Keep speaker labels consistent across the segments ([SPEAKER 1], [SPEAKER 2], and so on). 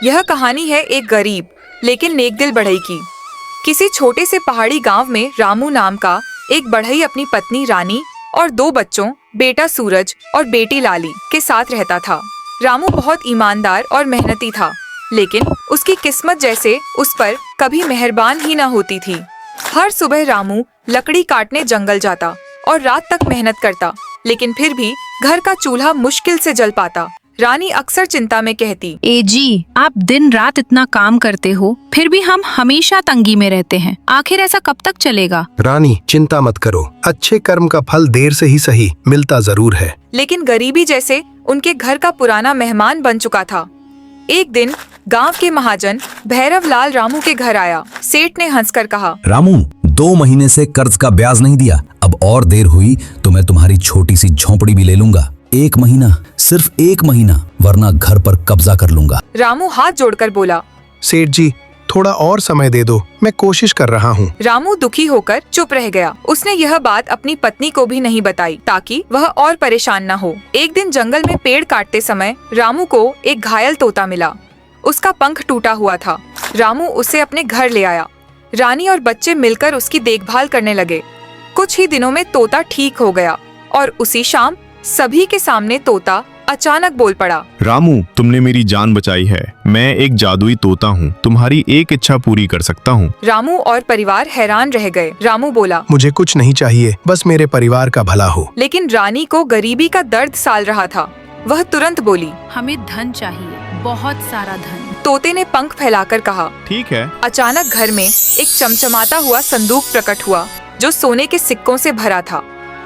[SPEAKER 1] यह कहानी है एक गरीब लेकिन नेकदिल बढ़ई की। किसी छोटे से पहाड़ी गांव में रामू नाम का एक बढ़ई अपनी पत्नी रानी और 2 बच्चों बेटा सूरज और बेटी लाली के साथ रहता था। रामू बहुत ईमानदार और मेहनती था, लेकिन उसकी किस्मत जैसे उस पर कभी मेहरबान ही न होती थी। हर सुबह रामू लकड़ी काटने जंगल जाता और रात तक मेहनत करता, लेकिन फिर भी घर का चूल्हा मुश्किल से जल पाता। रानी अक्सर चिंता में कहती,
[SPEAKER 2] ए जी, आप दिन रात इतना काम करते हो, फिर भी हम हमेशा तंगी में रहते हैं। आखिर ऐसा कब तक चलेगा?
[SPEAKER 3] रानी चिंता मत करो, अच्छे कर्म का फल देर से ही सही मिलता जरूर है।
[SPEAKER 1] लेकिन गरीबी जैसे उनके घर का पुराना मेहमान बन चुका था। एक दिन गांव के महाजन भैरव लाल रामू के घर आया। सेठ ने हंसकर कहा,
[SPEAKER 4] रामू, 2 महीने से कर्ज का ब्याज नहीं दिया। अब और देर हुई तो मैं तुम्हारी छोटी सी झोंपड़ी भी ले लूंगा। 1 महीना, सिर्फ 1 महीना, वरना घर पर कब्जा कर लूंगा।
[SPEAKER 1] रामू हाथ जोड़कर बोला,
[SPEAKER 3] सेठ जी थोड़ा और समय दे दो, मैं कोशिश कर रहा हूँ।
[SPEAKER 1] रामू दुखी होकर चुप रह गया। उसने यह बात अपनी पत्नी को भी नहीं बताई ताकि वह और परेशान न हो। एक दिन जंगल में पेड़ काटते समय रामू को एक घायल तोता मिला। उसका पंख टूटा हुआ था। रामू उसे अपने घर ले आया। रानी और बच्चे मिलकर उसकी देखभाल करने लगे। कुछ ही दिनों में तोता ठीक हो गया और उसी शाम सभी के सामने तोता अचानक बोल पड़ा,
[SPEAKER 5] रामू, तुमने मेरी जान बचाई है। मैं एक जादुई तोता हूँ, तुम्हारी एक इच्छा पूरी कर सकता हूँ।
[SPEAKER 1] रामू और परिवार हैरान रह गए। रामू बोला,
[SPEAKER 3] मुझे कुछ नहीं चाहिए, बस मेरे परिवार का भला हो।
[SPEAKER 1] लेकिन रानी को गरीबी का दर्द साल रहा था। वह तुरंत बोली,
[SPEAKER 2] हमें धन चाहिए, बहुत सारा धन।
[SPEAKER 1] तोते ने पंख फैलाकर कहा,
[SPEAKER 5] ठीक है।
[SPEAKER 1] अचानक घर में एक चमचमाता हुआ संदूक प्रकट हुआ जो सोने के सिक्कों से भरा था।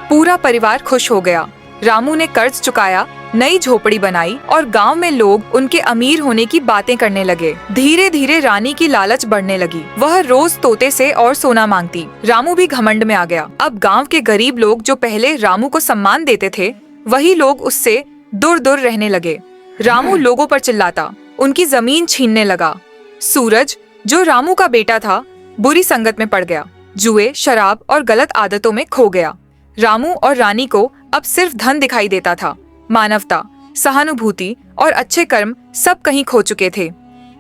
[SPEAKER 1] पूरा परिवार खुश हो गया। रामू ने कर्ज चुकाया, नई झोपड़ी बनाई और गांव में लोग उनके अमीर होने की बातें करने लगे। धीरे धीरे रानी की लालच बढ़ने लगी। वह रोज तोते से और सोना मांगती। रामू भी घमंड में आ गया। अब गांव के गरीब लोग जो पहले रामू को सम्मान देते थे, वही लोग उससे दूर दूर रहने लगे। रामू लोगों पर चिल्लाता, उनकी जमीन छीनने लगा। सूरज, जो रामू का बेटा था, बुरी संगत में पड़ गया। जुए, शराब और गलत आदतों में खो गया। रामू और रानी को अब सिर्फ धन दिखाई देता था। मानवता, सहानुभूति और अच्छे कर्म सब कहीं खो चुके थे।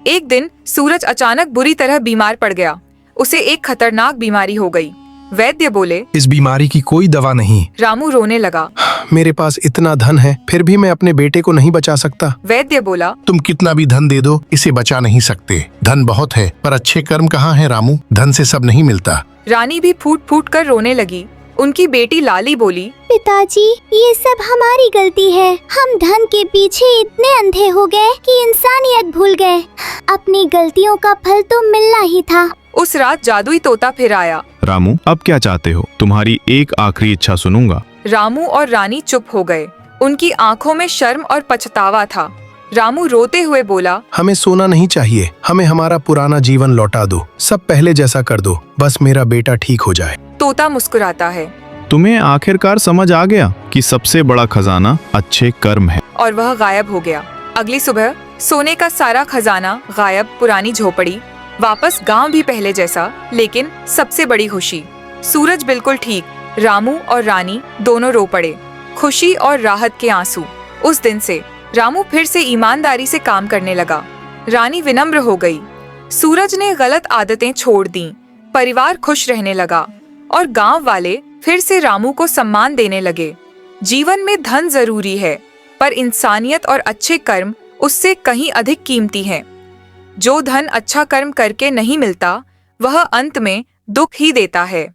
[SPEAKER 1] एक दिन सूरज अचानक बुरी तरह बीमार पड़ गया। उसे एक खतरनाक बीमारी हो गई। वैद्य बोले,
[SPEAKER 3] इस बीमारी की कोई दवा नहीं।
[SPEAKER 1] रामू रोने लगा।
[SPEAKER 3] मेरे पास इतना धन है, फिर भी मैं अपने बेटे को नहीं बचा सकता।
[SPEAKER 1] वैद्य बोला,
[SPEAKER 6] तुम कितना भी धन दे दो, इसे बचा नहीं सकते। धन बहुत है पर अच्छे कर्म कहाँ है रामू? धन से सब नहीं मिलता।
[SPEAKER 1] रानी भी फूट फूट कर रोने लगी। उनकी बेटी लाली बोली,
[SPEAKER 7] पिताजी, ये सब हमारी गलती है। हम धन के पीछे इतने अंधे हो गए कि इंसानियत भूल गए। अपनी गलतियों का फल तो मिलना ही था।
[SPEAKER 1] उस रात जादुई तोता फिर आया।
[SPEAKER 5] रामू, अब क्या चाहते हो? तुम्हारी एक आखिरी इच्छा सुनूंगा।
[SPEAKER 1] रामू और रानी चुप हो गए। उनकी आंखों में शर्म और पछतावा था। रामू रोते हुए बोला,
[SPEAKER 3] हमें सोना नहीं चाहिए, हमें हमारा पुराना जीवन लौटा दो। सब पहले जैसा कर दो, बस मेरा बेटा ठीक हो जाए।
[SPEAKER 1] तोता मुस्कुराता है
[SPEAKER 5] तुम्हें आखिरकार समझ आ गया कि सबसे बड़ा खजाना अच्छे कर्म है।
[SPEAKER 1] और वह गायब हो गया। अगली सुबह सोने का सारा खजाना गायब, पुरानी झोपड़ी, वापस गांव भी पहले जैसा, लेकिन सबसे बड़ी खुशी, सूरज बिल्कुल ठीक। रामू और रानी दोनों रो पड़े, खुशी और राहत के आंसू। उस दिन से रामू फिर से ईमानदारी से काम करने लगा। रानी विनम्र हो गई। सूरज ने गलत आदतें छोड़ दी। परिवार खुश रहने लगा और गांव वाले फिर से रामू को सम्मान देने लगे। जीवन में धन जरूरी है, पर इंसानियत और अच्छे कर्म उससे कहीं अधिक कीमती हैं। जो धन अच्छा कर्म करके नहीं मिलता, वह अंत में दुख ही देता है।